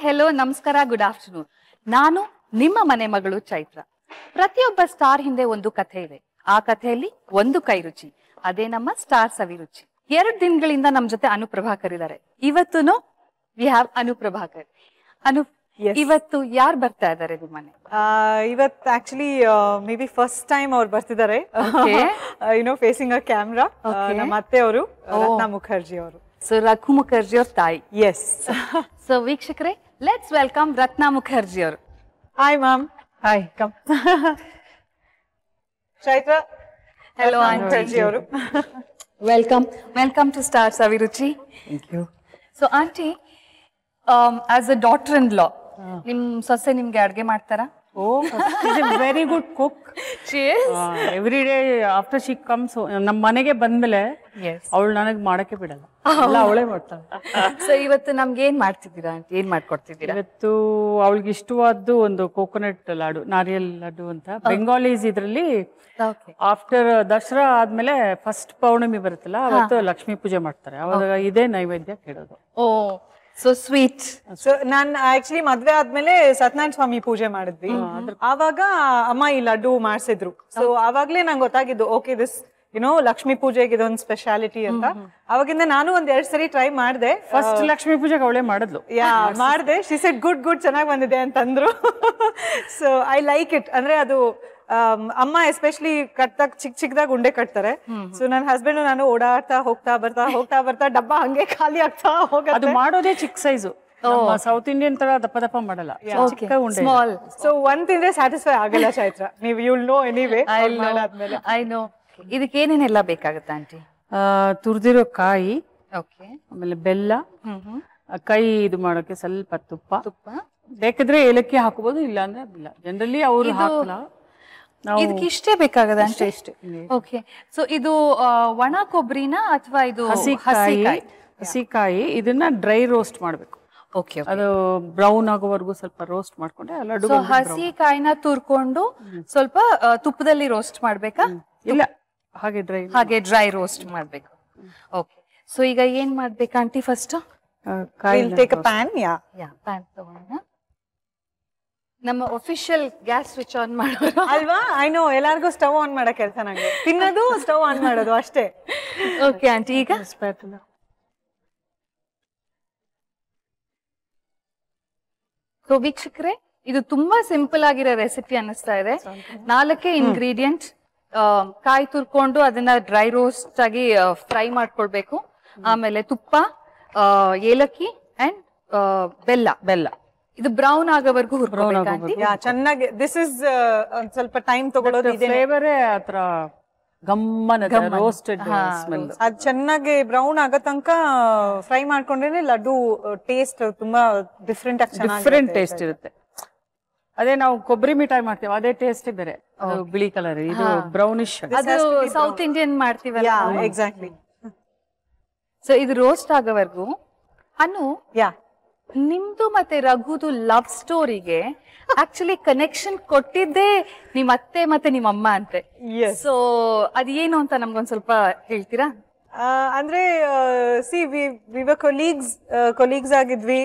Hello ನಮಸ್ಕಾರ good afternoon. ನಾನು ನಿಮ್ಮ ಮನೆ ಮಗಳು ಚೈತ್ರ. ಪ್ರತಿಯೊಬ್ಬ ಸ್ಟಾರ್ ಹಿಂದೆ ಒಂದು ಕಥೆ ಇದೆ. ಆ ಕಥೆಯಲ್ಲಿ ಒಂದು ಕೈ ರುಚಿ, ಅದೇ ನಮ್ಮ ಸ್ಟಾರ್ ಸವಿರುಚಿ. 2 ದಿನಗಳಿಂದ ನಮ್ ಜೊತೆ ಅನುಪ್ರಭಾಕರ್ ಇದ್ದಾರೆ. ಇವತ್ತೂನು ವಿ ಹ್ಯಾವ್ ಅನುಪ್ರಭಾಕರ್. ಇವತ್ತು ಯಾರು ಬರ್ತಾ ಇದ್ದಾರೆ ನಿಮ್ಮ ಮನೆ? ಇವತ್ತು actually may be first time ಅವ್ರು ಬರ್ತಿದ್ದಾರೆ, ಫೇಸಿಂಗ್ ಅ ಕ್ಯಾಮ್ರಾ. ನಮ್ಮ ಅತ್ತೆ ಅವರು ರತ್ನಾ ಮುಖರ್ಜಿ ಅವರು. ಸೊ ರಘು ಮುಖರ್ಜಿ ಅವ್ರ ತಾಯಿ. ಎಸ್. ಸೊ ವೀಕ್ಷಕರೇ, ಲೆಟ್ಸ್ ವೆಲ್ಕಮ್ ರತ್ನಾ ಮುಖರ್ಜಿ ಅವರು. Hi ma'am. Hi, come. Chaitra. Hello Mukherjee ಅವರು. Welcome to star Saviruchi. Thank you. So aunty, as a daughter in law, ನಿಮ್ ಸೊಸೆ ನಿಮ್ಗೆ ಅಡ್ಗೆ ಮಾಡ್ತಾರಾ? Very good cook. Every day after she comes ನಮ್ಮ ಮನೆಗೆ ಬಂದ್ಮೇಲೆ ಅವಳು ನನಗೆ ಮಾಡಕ್ಕೆ ಬಿಡಲ್ಲ, ಎಲ್ಲ ಅವಳೇ ಮಾಡ್ತಾಳೆ. ಸೊ ಇವತ್ತು ನಮ್ಗೆ ಏನ್ ಮಾಡ್ತಿದ್ದೀರಾ ಆಂಟಿ? ಏನ್ ಮಾಡ್ಕೊಡ್ತಿದ್ದೀರಾ? ಇವತ್ತು ಅವಳಿಗೆ ಇಷ್ಟವಾದ್ದು ಒಂದು ಕೋಕೋನಟ್ ಲಾಡು, ನಾರಿಯಲ್ ಲಡ್ಡು ಅಂತ. ಬೆಂಗಾಲೀಸ್ ಇದ್ರಲ್ಲಿ ಆಫ್ಟರ್ ದಸರಾ ಆದ್ಮೇಲೆ ಫಸ್ಟ್ ಪೌರ್ಣಮಿ ಬರುತ್ತಲ್ಲ, ಅವತ್ತು ಲಕ್ಷ್ಮೀ ಪೂಜೆ ಮಾಡ್ತಾರೆ. ಅವಾಗ ಇದೇ ನೈವೇದ್ಯ ಕೇಳೋದು. ಓ, ಸೊ ಸ್ವೀಟ್. ಸೊ ನಾನ್ ಆಕ್ಚುಲಿ ಮದ್ವೆ ಆದ್ಮೇಲೆ ಸತ್ಯನಾರಾಯಣ ಸ್ವಾಮಿ ಪೂಜೆ ಮಾಡಿದ್ವಿ. ಆವಾಗ ಅಮ್ಮ ಈ ಲಡ್ಡು ಮಾಡ್ಸಿದ್ರು. ಸೊ ಆವಾಗ್ಲೇ ನಂಗೆ ಗೊತ್ತಾಗಿದ್ದು, ಓಕೆ ದಿಸ್ ಲಕ್ಷ್ಮೀ ಪೂಜೆಗೆ ಇದೊಂದು ಸ್ಪೆಷಾಲಿಟಿ ಅಂತ. ಅವಾಗಿಂದ ನಾನು 1-2 ಸರಿ ಟ್ರೈ ಮಾಡಿದೆ. ಫಸ್ಟ್ ಲಕ್ಷ್ಮೀ ಪೂಜೆಗೆ ಅವಳೇ ಮಾಡಿದ್ಲು. ಮಾಡಿದೆ. ಶಿ ಸೆಡ್ ಗುಡ್ ಚೆನ್ನಾಗಿ ಬಂದಿದೆ ಅಂತಂದ್ರು. So I like it. ಅಂದ್ರೆ ಅದು ಅಮ್ಮ ಎಸ್ಪೆಷಲಿ ಕಟ್ಟಾಗ ಚಿಕ್ಕದಾಗ ಉಂಡೆ ಕಟ್ತಾರೆ. ಸೊ ನನ್ನ ಹಸ್ಬೆಂಡ್ ನಾನು ಓಡಾಡ್ತಾ ಹೋಗ್ತಾ ಬರ್ತಾ ಡಬ್ಬ ಹಂಗೆ ಖಾಲಿ ಆಗ್ತಾ ಹೋಗುತ್ತೆ. ಅದು ಮಾಡೋದೇ ಚಿಕ್ಕ ಸೈಜು, ಸೌತ್ ಇಂಡಿಯನ್ ತರ ದಪ್ಪ ಮಾಡಲ್ಲ, ಚಿಕ್ಕ ಉಂಡೆ. ಸೊ ಒಂದ್ ತಿಂದ್ರೆ ಸ್ಯಾಟಿಸ್ಫೈ ಆಗಲ್ಲ ಚೈತ್ರ, ನೀವು you'll know anyway. I know. ಇದಕ್ಕೆ ಏನೇನೆಲ್ಲ ಬೇಕಾಗುತ್ತೆ ಆಂಟಿ? ತುರ್ದಿರೋ ಕಾಯಿ, ಓಕೆ, ಆಮೇಲೆ ಬೆಲ್ಲ, ಕೈ ಇದು ಮಾಡೋಕೆ ಸ್ವಲ್ಪ ತುಪ್ಪ ಬೇಕಿದ್ರೆ ಏಲಕ್ಕಿ ಹಾಕಬಹುದು, ಇಲ್ಲ ಅಂದ್ರೆ ಇಲ್ಲ. ಜನರಲಿ ಅವ್ರು ಹಾಕಲ್ಲ. ಇದಕ್ಕೆ ಇಷ್ಟೇ ಬೇಕಾಗದ ಅಷ್ಟೇ. ಓಕೆ. ಸೊ ಇದು ಒಣ ಕೊಬ್ಬರಿನ ಅಥವಾ ಇದು ಹಸಿಕಾಯಿ? ಇದನ್ನ ಡ್ರೈ ರೋಸ್ಟ್ ಮಾಡ್ಬೇಕು. ಓಕೆ. ಅದು ಬ್ರೌನ್ ಆಗೋವರೆಗೂ ಸ್ವಲ್ಪ ರೋಸ್ಟ್ ಮಾಡ್ಕೊಂಡೆ ಲಡ್ಡು. ಹಸಿಕಾಯಿನ ತುರ್ಕೊಂಡು ಸ್ವಲ್ಪ ತುಪ್ಪದಲ್ಲಿ ರೋಸ್ಟ್ ಮಾಡ್ಬೇಕಾ? ಇಲ್ಲ, ಹಾಗೆ ಡ್ರೈ ರೋಸ್ಟ್ ಮಾಡ್ಬೇಕು. ಓಕೆ. ಸೊ ಈಗ ಏನ್ ಮಾಡ್ಬೇಕು ಆಂಟಿ? ಫಸ್ಟ್ ಪ್ಯಾನ್ ತಗೊಂಡ ನಮ್ಮ ಒಫಿಷಿಯಲ್ ಗ್ಯಾಸ್ ಸ್ವಿಚ್ ಆನ್ ಮಾಡೋದು ಅಲ್ವಾ? ಐ ನೋ, ಎಲ್ಲಾರ್ಗು ಸ್ಟವ್ ಆನ್ ಮಾಡೋ ಕೆಲಸ ನಂಗೆ. ತಿನ್ನೋದು ಸ್ಟವ್ ಆನ್ ಮಾಡೋದು ಅಷ್ಟೇ. Okay aunty. ಈಗ ಸೊ ವೀಕ್ಷಕರೇ, ಇದು ತುಂಬಾ ಸಿಂಪಲ್ ಆಗಿರೋ ರೆಸಿಪಿ ಅನ್ನಿಸ್ತಾ ಇದೆ. 4 ಇಂಗ್ರೀಡಿಯೆಂಟ್. ಕಾಯಿ ತುರ್ಕೊಂಡು ಅದನ್ನ ಡ್ರೈ ರೋಸ್ಟ್ ಆಗಿ ಫ್ರೈ ಮಾಡ್ಕೊಳ್ಬೇಕು. ಆಮೇಲೆ ತುಪ್ಪ, ಏಲಕ್ಕಿ ಅಂಡ್ ಬೆಲ್ಲ. ಇದು ಬ್ರೌನ್ ಆಗೋವರೆಗೂ ಹುರ್ಕೋಬೇಕು. ಚೆನ್ನಾಗಿ. ದಿಸ್ ಇಸ್ ಸ್ವಲ್ಪ ಟೈಮ್ ತಗೊಳ್ಳೋದು. ಫ್ಲೇವರೇ ಆತರ ಗಮ್ಮನ ರೋಸ್ಟೆಡ್ ಸ್ಮೆಲ್. ಅದು ಚೆನ್ನಾಗಿ ಬ್ರೌನ್ ಆಗೋ ತನಕ ಫ್ರೈ ಮಾಡ್ಕೊಂಡ್ರೆ ಲಡ್ಡು ಟೇಸ್ಟ್ ತುಂಬಾ ಡಿಫ್ರೆಂಟ್ ಟೇಸ್ಟ್ ಇರುತ್ತೆ. ಅದೇ ನಾವು ಕೊಬ್ಬರಿ ಮಿಠಾಯಿ ಮಾಡ್ತೇವೆ, ಅದೇ ಟೇಸ್ಟ್ ಬೇರೆ. ಅದು ಬಿಳಿ ಕಲರ್, ಇದು ಬ್ರೌನಿಶ್. ಅದು ಸೌತ್ ಇಂಡಿಯನ್ ಮಾಡ್ತೀವಲ್ಲ. ಎಕ್ಸಾಕ್ಟ್ಲಿ. ಸೊ ಇದು ರೋಸ್ಟ್ ಆಗೋವರೆಗೂ. ಅನು, ನಿಮ್ದು ಮತ್ತೆ ರಘುದು ಲವ್ ಸ್ಟೋರಿಗೆ ಆಕ್ಚುಲಿ ಕನೆಕ್ಷನ್ ಕೊಟ್ಟಿದ್ದೆ ನಿಮ್ ಅತ್ತೆ ಮತ್ತೆ ನಿಮ್ಮ ಅಮ್ಮ ಅಂತೆ. ಸೊ ಅದೇನು ಅಂತ ನಮ್ಗೊಂದ್ ಸ್ವಲ್ಪ ಹೇಳ್ತೀರಾ? ಅಂದ್ರೆ ಸಿ ವಿ ವರ್ ಕೊಲೀಗ್ಸ್ ಆಗಿದ್ವಿ.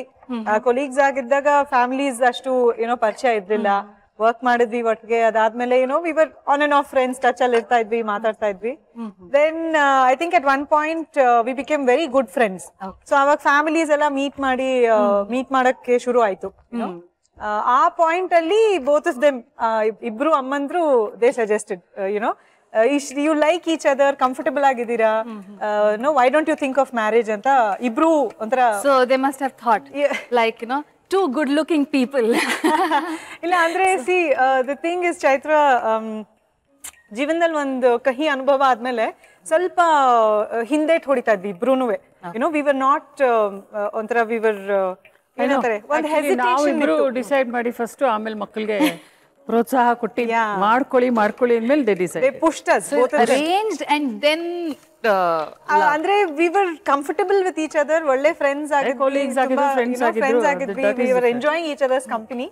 ಕೊಲೀಗ್ಸ್ ಆಗಿದ್ದಾಗ ಫ್ಯಾಮಿಲೀಸ್ ಅಷ್ಟು ಪರಿಚಯ ಇದ್ರಿಲ್ಲ. ವರ್ಕ್ ಮಾಡಿದ್ವಿ ಒಟ್ಟಿಗೆ. ಅದಾದ್ಮೇಲೆ we were on and off friends, touch ಅಲ್ಲಿ ಇರ್ತಾ ಇದ್ವಿ, ಮಾತಾಡ್ತಾ ಇದ್ವಿ. Then I think at one point we became very good friends. So ಅವಾಗ ಫ್ಯಾಮಿಲೀಸ್ ಎಲ್ಲ ಮೀಟ್ ಮಾಡಕ್ಕೆ ಶುರು ಆಯ್ತು. ಆ ಪಾಯಿಂಟ್ ಅಲ್ಲಿ ಬೋತ್ ಆಫ್ ದೆಮ್, ಇಬ್ರು ಅಮ್ಮಂದ್ರು, they suggested you like each other, comfortable ಆಗಿದ್ದೀರಾ, no why don't you think of marriage ಅಂತ ಇಬ್ರು ಒಂಥರ. So they must have thought like two good looking people. ಇಲ್ಲ ಅಂದ್ರೆ see the thing is Chaitra, ಜೀವನದಲ್ಲಿ ಒಂದು ಕಹಿ ಅನುಭವ ಆದ್ಮೇಲೆ ಸ್ವಲ್ಪ ಹಿಂದೇಟ್ ಹೊಡಿತಾ ಇದ್ವಿ ಇಬ್ರುನುವೆ. ವಿ ವರ್ ನಾಟ್ ಒಂಥರ ವಿ ವರ್ ಏನಂತಾರೆ, ಒಂದು ಹೆಸಿಟೇಷನ್ ಇತ್ತು. ಡಿಸೈಡ್ ಮಾಡಿ ಫಸ್ಟ್, ಆಮೇಲೆ ಮಕ್ಕಳಿಗೆ ಪ್ರೋತ್ಸಾಹ ಕೊಟ್ಟಿ ಮಾಡ್ಕೊಳ್ಳಿ ಅಂದ್ಮೇಲೆ they decide. They pushed us, both arranged and then ಅಂದ್ರೆ we were comfortable with each other. ಒಳ್ಳೆ ಫ್ರೆಂಡ್ಸ್ ಆಗಿದ್ವಿ, we were enjoying each other's company.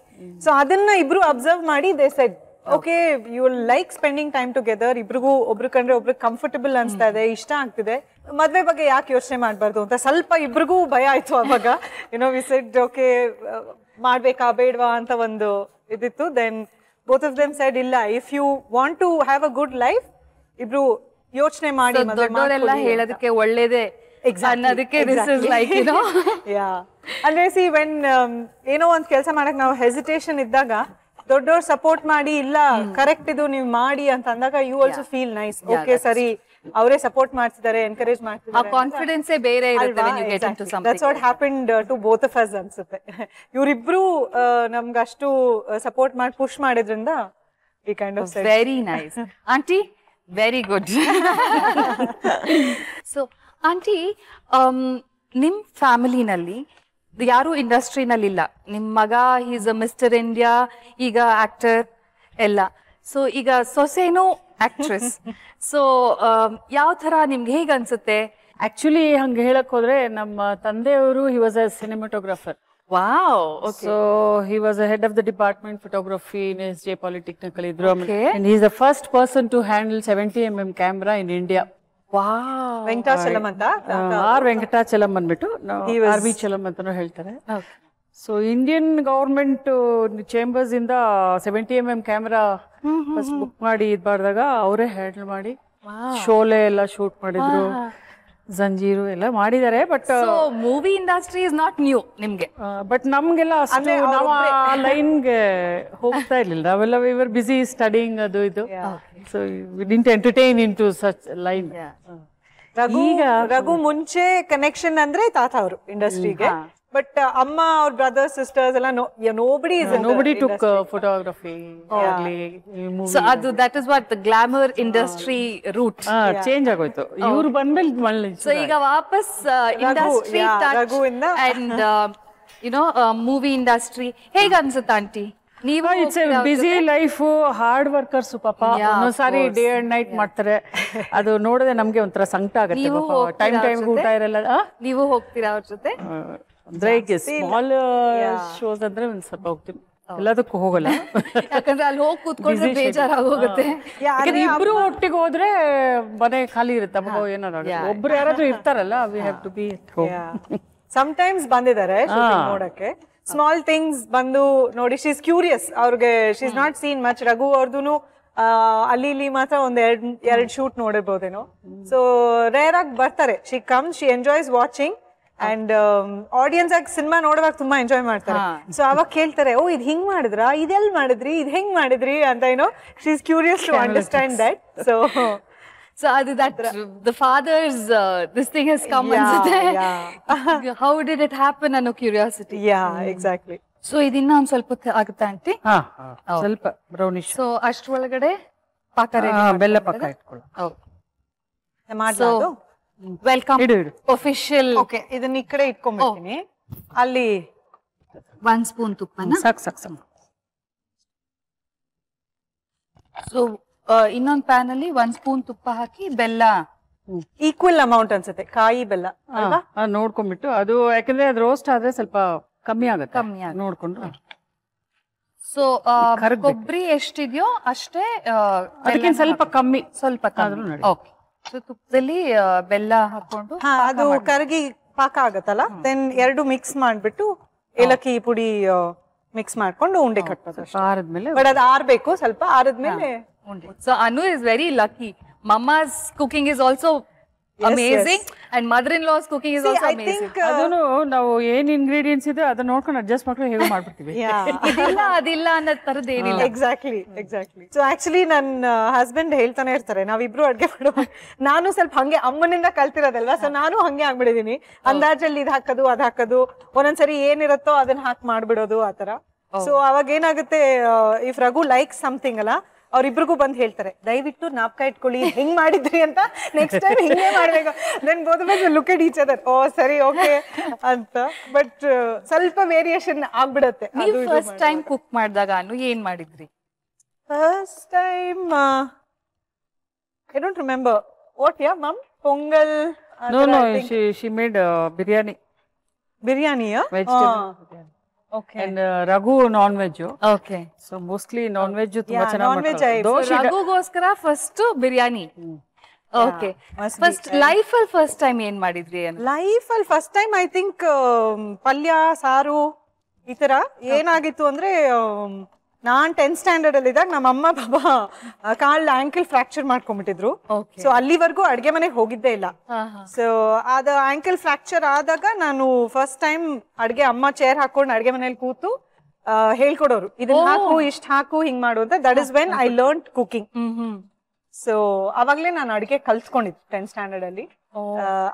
So ಅದನ್ನ ಇಬ್ರು ಅಬ್ಸರ್ವ್ ಮಾಡಿ they said okay you like spending time together, ಇಬ್ರಿಗೂ ಒಬ್ರು ಕಂಡ್ರೆ ಒಬ್ರಿಗೆ ಕಂಫರ್ಟಬಲ್ ಅನ್ಸ್ತಾ ಇದೆ, ಇಷ್ಟ ಆಗ್ತಿದೆ, ಮದ್ವೆ ಬಗ್ಗೆ ಯಾಕೆ ಯೋಚನೆ ಮಾಡಬಾರ್ದು ಅಂತ ಸ್ವಲ್ಪ ಇಬ್ರಿಗೂ ಭಯ ಆಯ್ತು ಅವಾಗ. ವಿ ಸೆಡ್ ಓಕೆ ಮಾಡ್ಬೇಕಾ ಬೇಡವಾ ಅಂತ ಒಂದು ಇದಿತ್ತು. Then both of them said ಇಲ್ಲ, if you want to have a good life ಇಬ್ರು ಯೋಚನೆ ಮಾಡಿ ದೊಡ್ಡವರೆಲ್ಲ ಹೇಳೋದಕ್ಕೆ ಒಳ್ಳೇದೇ ಅನ್ನೋದಕ್ಕೆ ದಿಸ್ ಇಸ್ ಲೈಕ್ ಯಾ. ಅಂದ್ರೆ ಸಿ ವೆನ್ ಏನೋ ಒಂದ್ ಕೆಲಸ ಮಾಡಕ್ ನಾವು ಹೆಸಿಟೇಷನ್ ಇದ್ದಾಗ ದೊಡ್ಡವ್ರು ಸಪೋರ್ಟ್ ಮಾಡಿ ಇಲ್ಲ ಕರೆಕ್ಟ್ ಇದು ನೀವು ಮಾಡಿ ಅಂತ ಅಂದಾಗ you also feel nice. Okay ಸರಿ ಅವರೇ ಸಪೋರ್ಟ್ ಮಾಡ್ತಿದ್ದಾರೆ, ಎನ್ಕರೇಜ್ ಮಾಡ್ತಿದ್ದಾರೆ, ಕಾನ್ಫಿಡೆನ್ಸ್ ಬೇರೆ ಇರುತ್ತೆ when you get into something. That's what happened to both of us ಅನ್ಸುತ್ತೆ. ಇವರಿಬ್ರು ನಮ್ಗೆ ಅಷ್ಟು ಸಪೋರ್ಟ್ ಮಾಡಿ ಪುಷ್ ಮಾಡಿದ್ರಿಂದ we kind of said very nice. Auntie, very good. So auntie, ನಿಮ್ ಫ್ಯಾಮಿಲಿನಲ್ಲಿ ಯಾರು ಇಂಡಸ್ಟ್ರಿನಲ್ಲಿ ಇಲ್ಲ, ನಿಮ್ ಮಗ ಈಸ್ ಅ ಮಿಸ್ಟರ್ ಇಂಡಿಯಾ, ಈಗ ಆಕ್ಟರ್ ಎಲ್ಲ, ಸೊ ಈಗ ಸೊಸೆನೂ ಆಕ್ಟ್ರೆಸ್, ಸೊ ಯಾವ ತರ ನಿಮ್ಗೆ ಹೇಗ ಅನ್ಸುತ್ತೆ? ಆಕ್ಚುಲಿ ಹಂಗೆ ಹೇಳಕ್ ಹೋದ್ರೆ ನಮ್ಮ ತಂದೆಯವರು he was a cinematographer. Wow. So he was the head of the department photography in SJ Polytechnical Idrom, and he is the first person to handle 70mm camera in India. Wow. Venkatachalam ಅಂತ R Venkatachalam ಅಂದ್ಬಿಟ್ಟು R V Chalam ಅಂತಾನು ಹೇಳ್ತಾರೆ. So Indian government chambers ಇಂದ 70mm camera first book ಮಾಡಿ ಇದ್ ಮಾಡಿದಾಗ ಅವರೇ handle ಮಾಡಿ ಶೋಲೆ ಎಲ್ಲ ಶೂಟ್ ಮಾಡಿದ್ರು, ಜಂಜೀರು ಎಲ್ಲ ಮಾಡಿದ್ದಾರೆ. But movie industry is not new ನಿಮ್ಗೆ, ಬಟ್ ನಮ್ಗೆಲ್ಲ ಅಷ್ಟು ನಾವು ಆ ಲೈನ್ಗೆ ಹೋಗ್ತಾ ಇರ್ಲಿಲ್ಲ. ನಾವೆಲ್ಲ ವಿ ವರ್ ಬಿಸಿ ಸ್ಟಡಿಂಗ್ ಅದು ಇದು, so we didn't entertain into such line. Raghu ಮುಂಚೆ ಕನೆಕ್ಷನ್ ಅಂದ್ರೆ ತಾತ ಅವರು ಇಂಡಸ್ಟ್ರಿಗೆ, ಬಟ್ ಅಮ್ಮ ಅವ್ರ ಬ್ರದರ್ಸ್ ಸಿಸ್ಟರ್ಸ್ ಎಲ್ಲ nobody took photography ಆಗ್ಲಿ ಸೊ ಅದು that is what the glamour industry root change ಆಗೋಯ್ತು ಇವ್ರು ಬಂದ್ಮೇಲೆ. ಸೊ ಈಗ ವಾಪಸ್ ಇಂಡಸ್ಟ್ರಿ ಅಂಡ್ ಮೂವಿ ಇಂಡಸ್ಟ್ರಿ ಹೇಗ ಅನ್ಸುತ್ತೆ ಆಂಟಿ? ನೀವು it's a busy life, hard workers ಪಾಪ, ಒಂದೊಂದ್ಸಾರಿ ಡೇ ಅಂಡ್ ನೈಟ್ ಮಾಡ್ತಾರೆ. ಅದು ನೋಡಿದ್ರೆ ನಮ್ಗೆ ಒಂಥರ ಸಂಕಟ ಆಗುತ್ತೆ. ಟೈಮ್ ಊಟ ಇರಲ್ಲ. ನೀವು ಹೋಗ್ತೀರಾ ಅವ್ರ ಜೊತೆ? ಅಂದ್ರೆ ಈಗ ಸ್ಮಾಲ್ ಶೋಸ್ ಅಂದ್ರೆ ಒಂದ್ ಸ್ವಲ್ಪ ಹೋಗ್ತೀನಿ, ಎಲ್ಲದಕ್ಕೂ ಹೋಗಲ್ಲ. ಯಾಕಂದ್ರೆ ಅಲ್ಲಿ ಹೋಗಿ ಕೂತ್ಕೊಂಡ್ರೆ ಬೇಜಾರಾಗೋಗುತ್ತೆ. ಇಬ್ರು ಒಟ್ಟಿಗೆ ಹೋದ್ರೆ ಮನೆ ಖಾಲಿ ಇರುತ್ತೆ, ಅವಾಗ ಏನಾದ್ರು ಒಬ್ರು ಯಾರಾದ್ರೂ ಇರ್ತಾರಲ್ಲ, we have to be at home. Sometimes ಬಂದಿದ್ದಾರೆ ನೋಡಕ್ಕೆ, ಸ್ಮಾಲ್ ಥಿಂಗ್ಸ್ ಬಂದು ನೋಡಿ. ಶಿ ಇಸ್ ಕ್ಯೂರಿಯಸ್, ಅವ್ರಿಗೆ she is not seen much. Raghu ಅವ್ರದ್ದು ಅಲ್ಲಿ ಇಲ್ಲಿ ಮಾತ್ರ ಒಂದ್ ಎರಡ್ ಶೂಟ್ ನೋಡಿರ್ಬೋದೇನೋ. ಸೊ ರೇರ್ ಆಗಿ ಬರ್ತಾರೆ. She comes, she enjoys watching and audience ಆಗಿ ಸಿನಿಮಾ ನೋಡುವಾಗ ತುಂಬಾ ಎಂಜಾಯ್ ಮಾಡ್ತಾರೆ. ಸೊ ಅವಾಗ ಕೇಳ್ತಾರೆ, ಓ ಇದ್ ಹಿಂಗ್ ಮಾಡಿದ್ರಾ, ಇದೆಲ್ ಮಾಡಿದ್ರಿ, ಇದ್ ಹೆಂಗ್ ಮಾಡಿದ್ರಿ ಅಂತ. She is curious to understand that. So that the father's this thing has come ಅನ್ಸುತ್ತೆ. How did it happen ಅನ್ನೋ ಕ್ಯೂರಿಯಾಸಿಟಿ. ಎಕ್ಸಾಕ್ಟ್ಲಿ. ಸೊ ಇದನ್ನ ಒಂದ್ ಸ್ವಲ್ಪ ಆಗುತ್ತಾ ಆಂಟಿ? ಸ್ವಲ್ಪ ಬ್ರೌನಿಶ್. ಸೊ ಅಷ್ಟ್ರೊಳಗಡೆ ಪಾಕ ಬೆಲ್ಲ ಪಾಕ ಇಟ್ಕೊಳ್ಳಿ. Welcome official. ಓಕೆ, ಇದನ್ನ ಈ ಕಡೆ ಇಟ್ಕೊಂಡ್ಬಿಡ್ತೀನಿ. ಅಲ್ಲಿ 1 ಸ್ಪೂನ್ ತುಪ್ಪನ ಸಾಕು. ಸೊ ಇನ್ನೊಂದ್ ಪ್ಯಾನ್ ಅಲ್ಲಿ 1 ಸ್ಪೂನ್ ತುಪ್ಪ ಹಾಕಿ ಬೆಲ್ಲ ಈಕ್ವಲ್ ಅಮೌಂಟ್ ಅನ್ಸುತ್ತೆ, ಕಾಯಿ ಬೆಲ್ಲ ನೋಡ್ಕೊಂಡ್ಬಿಟ್ಟು. ಅದು ಯಾಕಂದ್ರೆ ಅದು ರೋಸ್ಟ್ ಆದ್ರೆ ಸ್ವಲ್ಪ ಕಮ್ಮಿ ಆಗುತ್ತೆ, ನೋಡ್ಕೊಂಡು. ಸೊ ಕೊಬ್ಬರಿ ಎಷ್ಟಿದೆಯೋ ಅಷ್ಟೇ, ಅದಕ್ಕಿಂತ ಸ್ವಲ್ಪ ಕಮ್ಮಿ. ಓಕೆ. ಸೊ ತುಪ್ಪದಲ್ಲಿ ಬೆಲ್ಲ ಹಾಕೊಂಡು ಅದು ಕರಗಿ ಪಾಕ ಆಗತ್ತಲ್ಲ, ದೆನ್ ಎರಡು ಮಿಕ್ಸ್ ಮಾಡ್ಬಿಟ್ಟು ಏಲಕ್ಕಿ ಪುಡಿ ಮಿಕ್ಸ್ ಮಾಡ್ಕೊಂಡು ಉಂಡೆ ಕಟ್ಟೋದು. ಆರದ್ಮೇಲೆ ಬಟ್ ಅದು ಆರ್ಬೇಕು, ಸ್ವಲ್ಪ ಆರದ್ಮೇಲೆ ಉಂಡೆ. So Anu is very lucky. Mamma's cooking is also amazing and mother in law's cooking is also amazing. ಅದನ್ನು ನಾವು ಏನ್ ಇಂಗ್ರೀಡಿಯೆಂಟ್ಸ್ ಇದೆ ಅದನ್ನ ನೋಡ್ಕೊಂಡು ಅಡ್ಜಸ್ಟ್ ಮಾಡ್ಕೊಂಡು ಹೇಗೆ ಮಾಡ್ಬಿಡ್ತೀವಿ. ಇದಿಲ್ಲ ಅದಿಲ್ಲ ಅನ್ನೋ ತರದ್ ಏನಿಲ್ಲ. ಎಕ್ಸಾಕ್ಟ್ಲಿ. ಸೊ ಆಕ್ಚುಲಿ ನನ್ನ ಹಸ್ಬೆಂಡ್ ಹೇಳ್ತಾನೆ ಇರ್ತಾರೆ, ನಾವಿಬ್ರು ಅಡ್ಗೆ ಮಾಡುವ, ನಾನು ಸ್ವಲ್ಪ ಹಂಗೆ ಅಮ್ಮನಿಂದ ಕಲ್ತಿರೋದಲ್ವಾ, ಸೊ ನಾನು ಹಂಗೆ ಆಗ್ಬಿಡಿದೀನಿ. ಅಂದಾಜಲ್ಲಿ ಇದ್ ಹಾಕೋದು ಅದ್ ಹಾಕೋದು, ಒಂದೊಂದ್ಸರಿ ಏನಿರುತ್ತೋ ಅದನ್ನ ಹಾಕಿ ಮಾಡ್ಬಿಡೋದು ಆತರ. ಸೊ ಅವಾಗ ಏನಾಗುತ್ತೆ, ಇಫ್ ರಘು ಲೈಕ್ ಸಮಥಿಂಗ್ ಅಲ್ಲ, ಅವ್ರಿಬ್ರಿಗೂ ಬಂದ್ ಹೇಳ್ತಾರೆ, ದಯವಿಟ್ಟು ನಾಪ್ಕ ಇಟ್ಕೊಳ್ಳಿ, ಹೆಂಗ್ ಮಾಡಿದ್ರಿ ಅಂತ, ನೆಕ್ಸ್ಟ್ ಟೈಮ್ ಹಿಂಗೆ ಮಾಡ್ಬೇಕು. Then both of look at each other, ಓ ಸರಿ ಓಕೆ ಅಂತ. ಬಟ್ ಸ್ವಲ್ಪ ವೇರಿಯೇಷನ್ ಆಗ್ಬಿಡತ್ತೆ. ನೀವು ಫಸ್ಟ್ ಟೈಮ್ ಕುಕ್ ಮಾಡಿದಾಗ ಅನು ಏನ್ ಮಾಡಿದ್ರಿ? First time I don't remember what. Hmm pongal. No, she made biryani. ಬಿರಿಯಾನಿಯಾ? Vegetable biryani. Okay. And Raghu non veg, okay. So mostly non veg ತುಂಬಾ Yeah, ಚೆನ್ನಾಗಿ non-veg ಮಾಡ್ತಾರೆ. I- ದೋಸೆ ರಘುಗೋಸ್ಕರ first biryani. Okay. must be. First life ಅಲ್ಲಿ first time ಏನ್ ಮಾಡಿದ್ರಿ? Life ಅಲ್ಲಿ first time I think ಪಲ್ಯ ಸಾರು ಈ ತರ ಏನಾಗಿತ್ತು ಅಂದ್ರೆ ನಾನ್ 10th ಸ್ಟ್ಯಾಂಡರ್ಡ್ ಅಲ್ಲಿ ಇದ್ದಾಗ ನಮ್ಮ ಅಮ್ಮ ಬಾಬಾ ಕಾಲ್ ಆಂಕಲ್ ಫ್ರಾಕ್ಚರ್ ಮಾಡ್ಕೊಂಡ್ಬಿಟ್ಟಿದ್ರು. Okay. ಸೊ ಅಲ್ಲಿವರೆಗೂ ಅಡ್ಗೆ ಮನೆಗೆ ಹೋಗಿದ್ದೇ ಇಲ್ಲ. ಸೊ ಅದ ಆಂಕಲ್ ಫ್ರಾಕ್ಚರ್ ಆದಾಗ ನಾನು ಫಸ್ಟ್ ಟೈಮ್ ಅಡ್ಗೆ ಅಮ್ಮ ಚೇರ್ ಹಾಕೊಂಡು ಅಡ್ಗೆ ಮನೇಲಿ ಕೂತು ಹೇಳ್ಕೊಡೋರು, ಇದನ್ನ ಹಾಕು ಇಷ್ಟ ಹಾಕು ಹಿಂಗ್ ಮಾಡು ಅಂತ. That is when I learn cooking. So ಅವಾಗ್ಲೇ ನಾನು ಅಡಿಗೆ ಕಲ್ತ್ಕೊಂಡಿದ್ದು 10th ಸ್ಟ್ಯಾಂಡರ್ಡ್ ಅಲ್ಲಿ.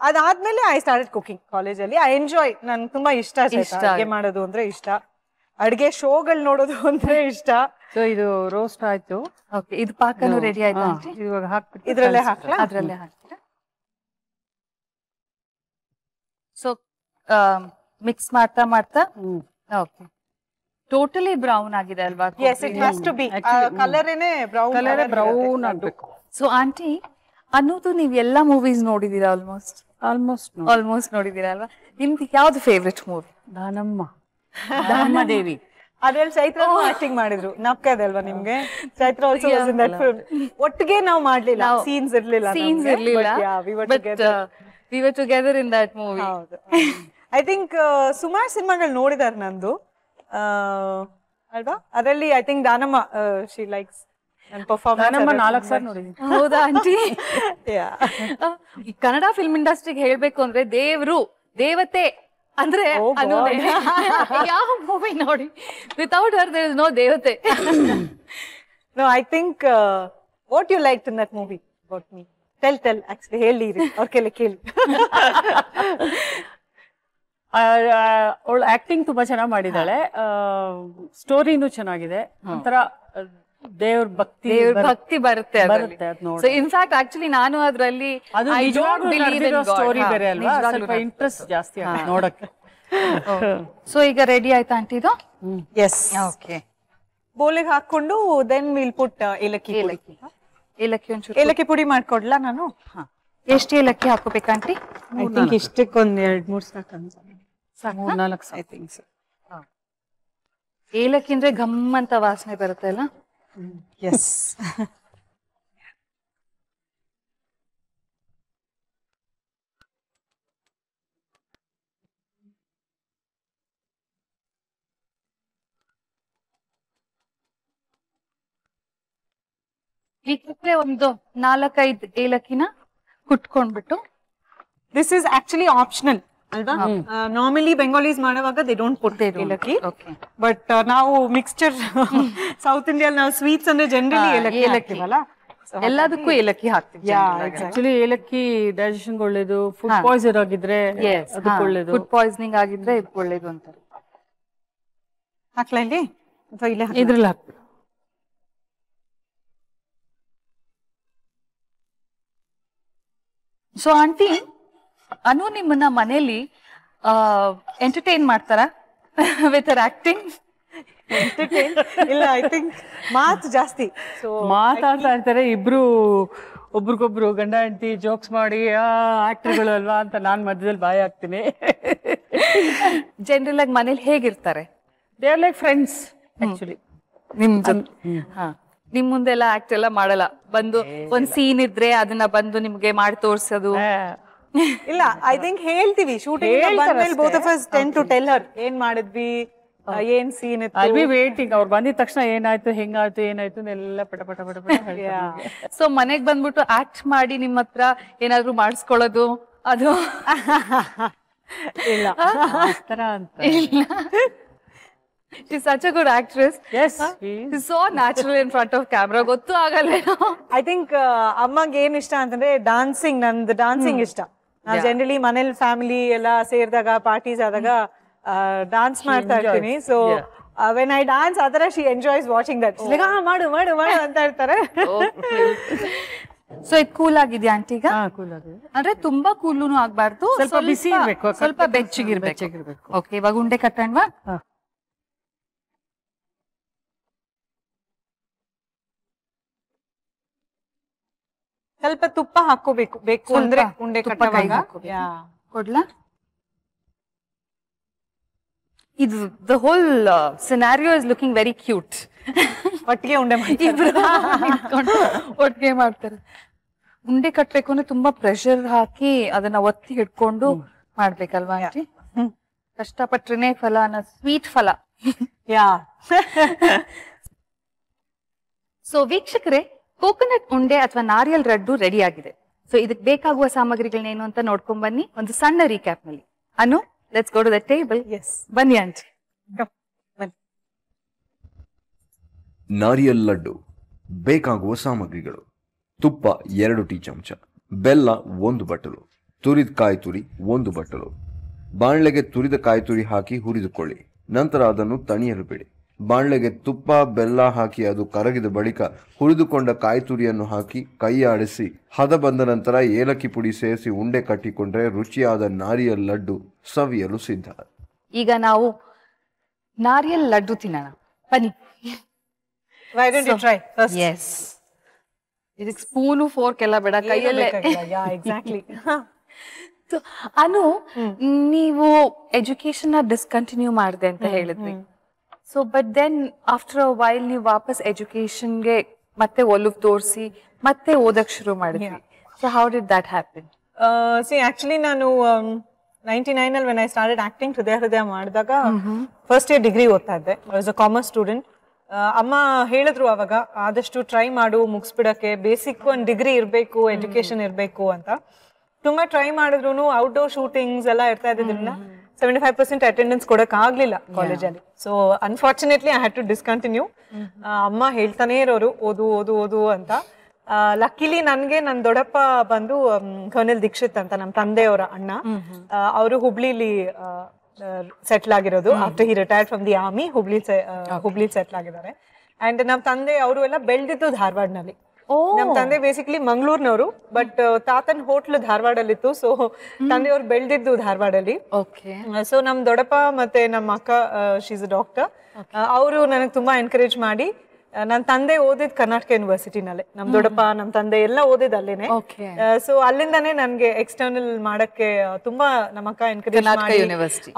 ಅದಾದ್ಮೇಲೆ ಐ ಸ್ಟಾರ್ಟೆಡ್ ಕುಕಿಂಗ್ ಕಾಲೇಜಲ್ಲಿ. ಐ ಎಂಜಾಯ್, ನನ್ ತುಂಬಾ ಇಷ್ಟ ಅಡ್ಗೆ ಮಾಡೋದು ಅಂದ್ರೆ ಇಷ್ಟ, ಅಡ್ಗೆ ಶೋಗಳು ನೋಡೋದು ಅಂದ್ರೆ ಇಷ್ಟ. ಸೊ ಇದು ರೋಸ್ಟ್ ಆಯ್ತು. ಓಕೆ, ಇದು ಪಾಕನು ರೆಡಿ ಆಯ್ತಾ? ಇವಾಗ ಹಾಕ್ಬಿಟ್ಟು ಇದ್ರಲ್ಲೇ ಹಾಕ್ಲಾ? ಅದ್ರಲ್ಲೇ ಹಾಕ್ತೀರಾ? ಸೊ ಮಿಕ್ಸ್ ಮಾಡ್ತಾ ಮಾಡ್ತಾ. ಓಕೆ, ಟೋಟಲಿ ಬ್ರೌನ್ ಆಗಿದೆ ಅಲ್ವಾ? Yes, it has to be. ಕಲರೇನೆ ಬ್ರೌನ್ ಆಗ್ಬೇಕು. ಸೊ ಆಂಟಿ, ಅನ್ನೋದು ನೀವ್ ಎಲ್ಲಾ ಮೂವೀಸ್ ನೋಡಿದೀರಾ? ಆಲ್ಮೋಸ್ಟ್ ನೋಡಿದೀರಾ ಅಲ್ವಾ? ನಿಮ್ದು ಯಾವ್ದು ಫೇವ್ರೆಟ್ ಮೂವಿ? ದಾನಮ್ಮದೇವಿ. ಅದ್ರಲ್ಲಿ ಚೈತ್ರ ಆಕ್ಟಿಂಗ್ ಮಾಡಿದ್ರು, ನಕ್ಕದೆ ಅಲ್ವಾ ನಿಮ್ಗೆ? Chaitra also was in that film. ಒಟ್ಟಿಗೆ ನಾವು ಮಾಡ್ಲಿಲ್ಲ, ಸೀನ್ಸ್ ಇರ್ಲಿಲ್ಲ, but we were together in that movie. ಹೌದು. ಐ ಥಿಂಕ್ ಸುಮಾರು ಸಿನಿಮಾಗಳು ನೋಡಿದಾರೆ ನಂದು ಅಲ್ವಾ? ಅದರಲ್ಲಿ I think Danamma she likes ನನ್ನ ಪರ್ಫಾರ್ಮೆನ್ಸ್. 4 ಸಾರಿ ನೋಡಿದ್ದೀನಿ. ಹೌದಾ ಆಂಟಿ? ಈ ಕನ್ನಡ ಫಿಲ್ಮ್ ಇಂಡಸ್ಟ್ರಿಗೆ ಹೇಳ್ಬೇಕು ಅಂದ್ರೆ ದೇವ್ರು ದೇವತೆ ಅಂದ್ರೆ ಯಾವ ಮೂವಿ ನೋಡಿ without her there is no ದೇವತೆ. No, I think what you liked in that movie about me. Tell actually ಹೇಳಿರಿ ಅವ್ರ ಕೇಳಿ. ಅವಳು ಆಕ್ಟಿಂಗ್ ತುಂಬಾ ಚೆನ್ನಾಗಿ ಮಾಡಿದಾಳೆ, ಸ್ಟೋರಿನೂ ಚೆನ್ನಾಗಿದೆ, ಒಂಥರ ದೇವ್ರ ಭಕ್ತಿ ಬರುತ್ತೆ ಸೊ ಇನ್ಫ್ಯಾಕ್ಟ್ ಆಕ್ಚುಲಿ ನಾನು ಅದ್ರಲ್ಲಿ ಸ್ಟೋರಿ ಬೇರೆ ಅಲ್ವಾ, ಸ್ವಲ್ಪ ಇಂಟ್ರೆಸ್ಟ್ ಜಾಸ್ತಿ ನೋಡಕ್ಕೆ. ಸೊ ಈಗ ರೆಡಿ ಆಯ್ತಾ ಆಂಟಿ ಇದು? ಎಸ್. ಓಕೆ, ಬೋಲಿಗೆ ಹಾಕೊಂಡು ದೆನ್ ವಿಲ್ ಪುಟ್ ಏಲಕ್ಕಿ ಒಂಚೂರು ಏಲಕ್ಕಿ ಪುಡಿ ಮಾಡ್ಕೊಡ್ಲಾ ನಾನು? ಎಷ್ಟು ಏಲಕ್ಕಿ ಹಾಕೋಬೇಕು ಆಂಟಿ? ಐ ಥಿಂಕ್ ಇಷ್ಟಕ್ಕೊಂದ್ 2-3 ಸಾಕು. 4 ಐ ಥಿಂಕ್ ಸೊ. ಏಲಕ್ಕಿ ಅಂದ್ರೆ ಘಮ್ ಅಂತ ವಾಸನೆ ಬರುತ್ತೆ ಅಲ್ಲ? ಎಸ್. ಇದಕ್ಕೆ ಒಂದು 4-5 ಏಲಕ್ಕಿನ ಕುಟ್ಕೊಂಡ್ಬಿಟ್ಟು. ದಿಸ್ ಇಸ್ ಆಕ್ಚುಲಿ ಆಪ್ಷನಲ್ ಅಲ್ವಾ? ನಾರ್ಮಲಿ ಬೆಂಗಾಲೀಸ್ ಮಾಡುವಾಗ ದೇ ಡೋಂಟ್ ಪುಟ್ ಏಲಕ್ಕಿ, ಬಟ್ ನಾವು ಮಿಕ್ಸ್ಚರ್ ಸೌತ್ ಇಂಡಿಯಾ ನಾವು ಸ್ವೀಟ್ಸ್ ಅಂದ್ರೆ ಜನರಲಿ ಏಲಕ್ಕಿ ಅಲ್ಲ, ಎಲ್ಲದಕ್ಕೂ ಏಲಕ್ಕಿ ಹಾಕ್ತೀವಿ. ಆಕ್ಚುಲಿ ಏಲಕ್ಕಿ ಡೈಜೆಷನ್ ಒಳ್ಳೇದು, ಫುಡ್ ಪಾಯ್ಸನ್ ಆಗಿದ್ರೆ ಅದಕ್ಕೆ ಒಳ್ಳೇದು, ಫುಡ್ ಪಾಯ್ಸನಿಂಗ್ ಆಗಿದ್ರೆ ಇದಕ್ಕೆ ಒಳ್ಳೇದು ಅಂತ. ಹಾಕ್ಲಾ ಇಲ್ಲಿ ಅಥವಾ ಇಲ್ಲೇ? ಇದ್ರಲ್ಲಿ ಹಾಕ್ಬೇಕು. ಸೊ ಆಂಟಿ, ಅನು ನಿಮ್ಮನ್ನ ಮನೇಲಿ ಎಂಟರ್ಟೈನ್ ಮಾಡ್ತಾರ ವಿತ್ ಅವರ್ ಆಕ್ಟಿಂಗ್? ಇಲ್ಲ, ಐ ಥಿಂಕ್ ಮಾತು ಜಾಸ್ತಿ, ಸೊ ಮಾತಾಡ್ತಾ ಇರ್ತಾರೆ ಇಬ್ರು, ಒಬ್ರಿಗೊಬ್ರು ಗಂಡ ಹೆಂಡತಿ ಜೋಕ್ಸ್ ಮಾಡಿ ಆಕ್ಟರ್ಗಳು ಅಲ್ವಾ ಅಂತ ನಾನ್ ಮಧ್ಯದಲ್ಲಿ ಬಾಯಿ ಹಾಕ್ತೀನಿ. ಜನರಲ್ ಆಗಿ ಮನೇಲಿ ಹೇಗಿರ್ತಾರೆ? They are like friends actually. ನಿಮ್ ಮುಂದೆಲ್ಲ ಆಕ್ಟ್ ಎಲ್ಲ ಮಾಡಲ್ಲ, ಬಂದು ಒಂದ್ ಸೀನ್ ಇದ್ರೆ ಅದನ್ನ ಬಂದು ನಿಮ್ಗೆ ಮಾಡಿ ತೋರ್ಸೋದು? ಇಲ್ಲ, ಐ ಥಿಂಕ್ ಹೇಳ್ತೀವಿ ಶೂಟಿಂಗ್ ಬಂದ್ಮೇಲೆ both of us tend to tell her ಏನ್ ಮಾಡಿದ್ವಿ, ಏನ್ ಸೀನ್ ಇತ್ತು. I'll be waiting. ಅವ್ರು ಬಂದಿದ ತಕ್ಷಣ ಏನಾಯ್ತು, ಹೆಂಗಾಯ್ತು, ಏನಾಯ್ತು ಎಲ್ಲ ಪಟ ಪಟ ಪಟ ಪಟ. ಸೊ ಮನೆಗ್ ಬಂದ್ಬಿಟ್ಟು ಆಕ್ಟ್ ಮಾಡಿ ನಿಮ್ಮ ಹತ್ರ ಏನಾದ್ರು ಮಾಡಿಸ್ಕೊಳ್ಳೋದು ಅದು ಇಲ್ಲ ತರ ಅಂತ? She's such a good actress. Yes, she's so natural in front of camera. ಗೊತ್ತು ಆಗಲ್ಲ. ಐ ಥಿಂಕ್ ಅಮ್ಮಂಗೆ ಏನ್ ಇಷ್ಟ ಅಂತಂದ್ರೆ ಡಾನ್ಸಿಂಗ್. ನಂದು ಡಾನ್ಸಿಂಗ್ ಇಷ್ಟ. ನಾವು ಜನರಲಿ ಮನೇಲಿ ಫ್ಯಾಮಿಲಿ ಎಲ್ಲ ಸೇರಿದಾಗ ಪಾರ್ಟೀಸ್ ಆದಾಗ ಡಾನ್ಸ್ ಮಾಡ್ತಾ ಇರ್ತೀನಿ. ಸೊ ವೆನ್ ಐ ಡಾನ್ಸ್ ಆತರ ಶಿ ಎಂಜಾಯ್ಸ್ ವಾಚಿಂಗ್ ದಟ್. ಮಾಡು ಮಾಡು ಮಾಡು ಅಂತ ಹೇಳ್ತಾರೆ. ಸೊ ಇದು ಕೂಲ್ ಆಗಿದ್ಯಾ ಆಂಟಿ? ಈಗ ಕೂಲ್ ಆಗಿದೆ ಅಂದ್ರೆ ತುಂಬಾ ಕೂಲೂನು ಆಗ್ಬಾರ್ದು, ಸ್ವಲ್ಪ ಬಿಸಿ ಇರ್ಬೇಕು, ಸ್ವಲ್ಪ ಬೆಚ್ಚಗಿರ್ಬೇಕು. ಓಕೆ, ಇವಾಗ ಉಂಡೆ ಕಟ್ಟಣ್ವಾ? ಸ್ವಲ್ಪ ತುಪ್ಪ ಹಾಕೋಬೇಕು, ಬೇಕು ಅಂದ್ರೆ ಉಂಡೆ ಕಟ್ಟುವಾಗ. ಕೊಡ್ಲಾ? ಇದು the whole scenario is looking very cute. ಒಟ್ಟಿಗೆ ಉಂಡೆ ಇಬ್ರು ಒಟ್ಟಿಗೆ ಮಾಡ್ತಾರೆ. ಉಂಡೆ ಕಟ್ಬೇಕು ಅಂದ್ರೆ ತುಂಬಾ ಪ್ರೆಷರ್ ಹಾಕಿ ಅದನ್ನ ಒತ್ತಿ ಹಿಡ್ಕೊಂಡು ಮಾಡ್ಬೇಕಲ್ವಾ ಆಂಟಿ? ಕಷ್ಟಪಟ್ರೇನೆ ಫಲ ಅನ್ನೋ ಸ್ವೀಟ್ ಫಲ. ಯಾ. ಸೊ ವೀಕ್ಷಕರೇ, ಕೋಕೋನಟ್ ಉಂಡೆ ಅಥವಾ ನಾರಿಯಲ್ ಲಡ್ಡು ರೆಡಿ ಆಗಿದೆ. ಸೊ ಇದಕ್ಕೆ ಬೇಕಾಗುವ ಸಾಮಗ್ರಿಗಳೇನು ಅಂತ ನೋಡ್ಕೊಂಡ್ ಬನ್ನಿ ಒಂದು ಸಣ್ಣ ರೀಕ್ಯಾಪ್ ನಲ್ಲಿ. Anu, let's go to the table. Yes, ಬನ್ನಿ ಆಂಟಿ. ನಾರಿಯಲ್ ಲಡ್ಡು ಬೇಕಾಗುವ ಸಾಮಗ್ರಿಗಳು: ತುಪ್ಪ 2 ಟೀ ಚಮಚ, ಬೆಲ್ಲ 1 ಬಟ್ಟಲು, ತುರಿದ ಕಾಯಿ ತುರಿ 1 ಬಟ್ಟಲು. ಬಾಣಲೆಗೆ ತುರಿದ ಕಾಯಿ ತುರಿ ಹಾಕಿ ಹುರಿದುಕೊಳ್ಳಿ. ನಂತರ ಅದನ್ನು ತಣಿಯಲು ಬಿಡಿ. ಬಾಣಲೆಗೆ ತುಪ್ಪ ಬೆಲ್ಲ ಹಾಕಿ ಅದು ಕರಗಿದ ಬಳಿಕ ಹುರಿದುಕೊಂಡ ಕಾಯಿ ತುರಿಯನ್ನು ಹಾಕಿ ಕೈ ಆಡಿಸಿ ಹದ ಬಂದ ನಂತರ ಏಲಕ್ಕಿ ಪುಡಿ ಸೇರಿಸಿ ಉಂಡೆ ಕಟ್ಟಿಕೊಂಡ್ರೆ ರುಚಿಯಾದ ನಾರಿಯಲ್ ಲಡ್ಡು ಸವಿಯಲು ಸಿದ್ಧ. ಈಗ ನಾವು ನಾರಿಯಲ್ ಲಡ್ಡು ತಿನ್ನೋಣ ಬನ್ನಿ. Why don't you try first? Yes, ಇದಕ್ಕೆ ಸ್ಪೂನು ಫೋರ್ಕ್ ಎಲ್ಲ ಬೇಡ, ಕೈಯಲ್ಲೇ. ಯಾ, ಎಕ್ಸಾಕ್ಟ್ಲಿ. ಅನು, ನೀವು ಎಜುಕೇಶನ್ ಡಿಸ್ಕಂಟಿನ್ಯೂ ಮಾಡಿದೆ ಅಂತ ಹೇಳಿದ್ವಿ. So but then after a while ನೀವು ವಾಪಸ್ ಎಜುಕೇಶನ್ಗೆ ಮತ್ತೆ ಒಲವು ತೋರಿಸಿ ಮತ್ತೆ ಓದಕ್ ಶುರು ಮಾಡಿದ್ವಿ. So how did that happen? C actually ನಾನು 99 ಅಲ್ಲಿ ವೆನ್ ಐ ಸ್ಟಾರ್ಟೆಡ್ ಆಕ್ಟಿಂಗ್ ಹೃದಯ ಮಾಡಿದಾಗ ಫಸ್ಟ್ ಇಯರ್ ಡಿಗ್ರಿ ಓದ್ತಾ ಇದ್ದೆ. I was a commerce student. ಅಮ್ಮ ಹೇಳಿದ್ರು ಅವಾಗ, ಆದಷ್ಟು ಟ್ರೈ ಮಾಡು ಮುಗಿಸ್ಬಿಡಕ್ಕೆ, ಬೇಸಿಕ್ ಒಂದು ಡಿಗ್ರಿ ಇರಬೇಕು, ಎಜುಕೇಶನ್ ಇರಬೇಕು ಅಂತ. ತುಂಬಾ ಟ್ರೈ ಮಾಡಿದ್ರು ಔಟ್ಡೋರ್ ಶೂಟಿಂಗ್ಸ್ ಎಲ್ಲ ಇರ್ತಾ ಇದ್ದಿದ್ರಿಂದ 75% ಅಟೆಂಡೆನ್ಸ್ ಕೊಡಕ್ ಆಗ್ಲಿಲ್ಲ ಕಾಲೇಜಲ್ಲಿ. So unfortunately I had to discontinue. ಅಮ್ಮ ಹೇಳ್ತಾನೆ ಇರೋರು ಓದು ಓದು ಓದು ಅಂತ. ಲಕ್ಕಿಲಿ ನನ್ಗೆ ನನ್ ದೊಡ್ಡಪ್ಪ ಬಂದು ಕರ್ನಲ್ ದೀಕ್ಷಿತ್ ಅಂತ ನಮ್ಮ ತಂದೆಯವರ ಅಣ್ಣ, ಅವರು ಹುಬ್ಳಿಲಿ ಸೆಟ್ಲ್ ಆಗಿರೋದು. After he retired from the army Hubli settle ಆಗಿದ್ದಾರೆ. ಅಂಡ್ ನಮ್ ತಂದೆ ಅವರು ಎಲ್ಲ ಬೆಳೆದಿದ್ದು ಧಾರವಾಡನಲ್ಲಿ. ನಮ್ ತಂದೆ ಬೇಸಿಕಲಿ ಮಂಗಳೂರಿನವರು, ಬಟ್ ತಾತನ್ ಹೋಟ್ಲ್ ಧಾರವಾಡಲ್ಲಿತ್ತು. ಸೊ ತಂದೆಯವ್ರು ಬೆಳೆದಿದ್ದು ಧಾರವಾಡಲ್ಲಿ. ಸೊ ನಮ್ ದೊಡ್ಡಪ್ಪ ಮತ್ತೆ ನಮ್ಮ ಅಕ್ಕ, ಶೀಸ್ ಅ ಡಾಕ್ಟರ್, ಅವರು ನನಗೆ ತುಂಬಾ ಎನ್ಕರೇಜ್ ಮಾಡಿ, ನನ್ ತಂದೆ ಓದಿದ್ ಕರ್ನಾಟಕ ಯೂನಿವರ್ಸಿಟಿನಲ್ಲೇ, ನಮ್ ದೊಡ್ಡಪ್ಪ ನಮ್ ತಂದೆ ಎಲ್ಲ ಓದಿದ್ ಅಲ್ಲೇನೆ. ಸೊ ಅಲ್ಲಿಂದಾನೇ ನನ್ಗೆ ಎಕ್ಸ್ಟರ್ನಲ್ ಮಾಡಕ್ಕೆ ತುಂಬಾ ನಮ್ಮ ಅಕ್ಕ ಎನ್ಕರೇಜ್ ಮಾಡಿ,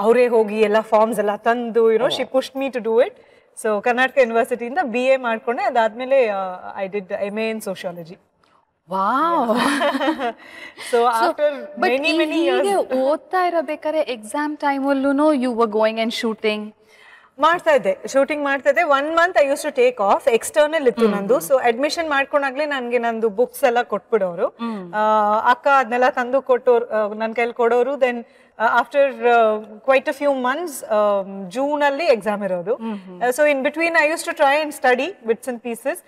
ಅವರೇ ಹೋಗಿ ಎಲ್ಲ ಫಾರ್ಮ್ಸ್ ಎಲ್ಲ ತಂದು, she pushed me to do it. So Karnataka ಯೂನಿವರ್ಸಿಟಿಯಿಂದ BA ಮಾಡ್ಕೊಂಡೆ. ಅದಾದ್ಮೇಲೆ I did MA in sociology. So after many years ಓದ್ತಾ ಇರಬೇಕಾದ್ರೆ ಎಕ್ಸಾಮ್ ಟೈಮಲ್ಲೂ you were going and shooting ಮಾಡ್ತಾ ಇದ್ದೆ, ಶೂಟಿಂಗ್ ಮಾಡ್ತಾ ಇದ್ದೆ. 1 month I use to take off. External ಇತ್ತು ನಂದು. ಸೊ ಅಡ್ಮಿಷನ್ ಮಾಡ್ಕೊಂಡಾಗ್ಲೇ ನನ್ಗೆ ನಂದು ಬುಕ್ಸ್ ಎಲ್ಲ ಕೊಟ್ಬಿಡೋರು. ಅಕ್ಕ ಅದನ್ನೆಲ್ಲ ತಂದು ಕೊಟ್ಟೋರು, ನನ್ ಕೈಲಿ ಕೊಡೋರು. Then after quite a few months June ಅಲ್ಲಿ ಎಕ್ಸಾಮ್ ಇರೋದು. So in between I use to try and study bits and pieces.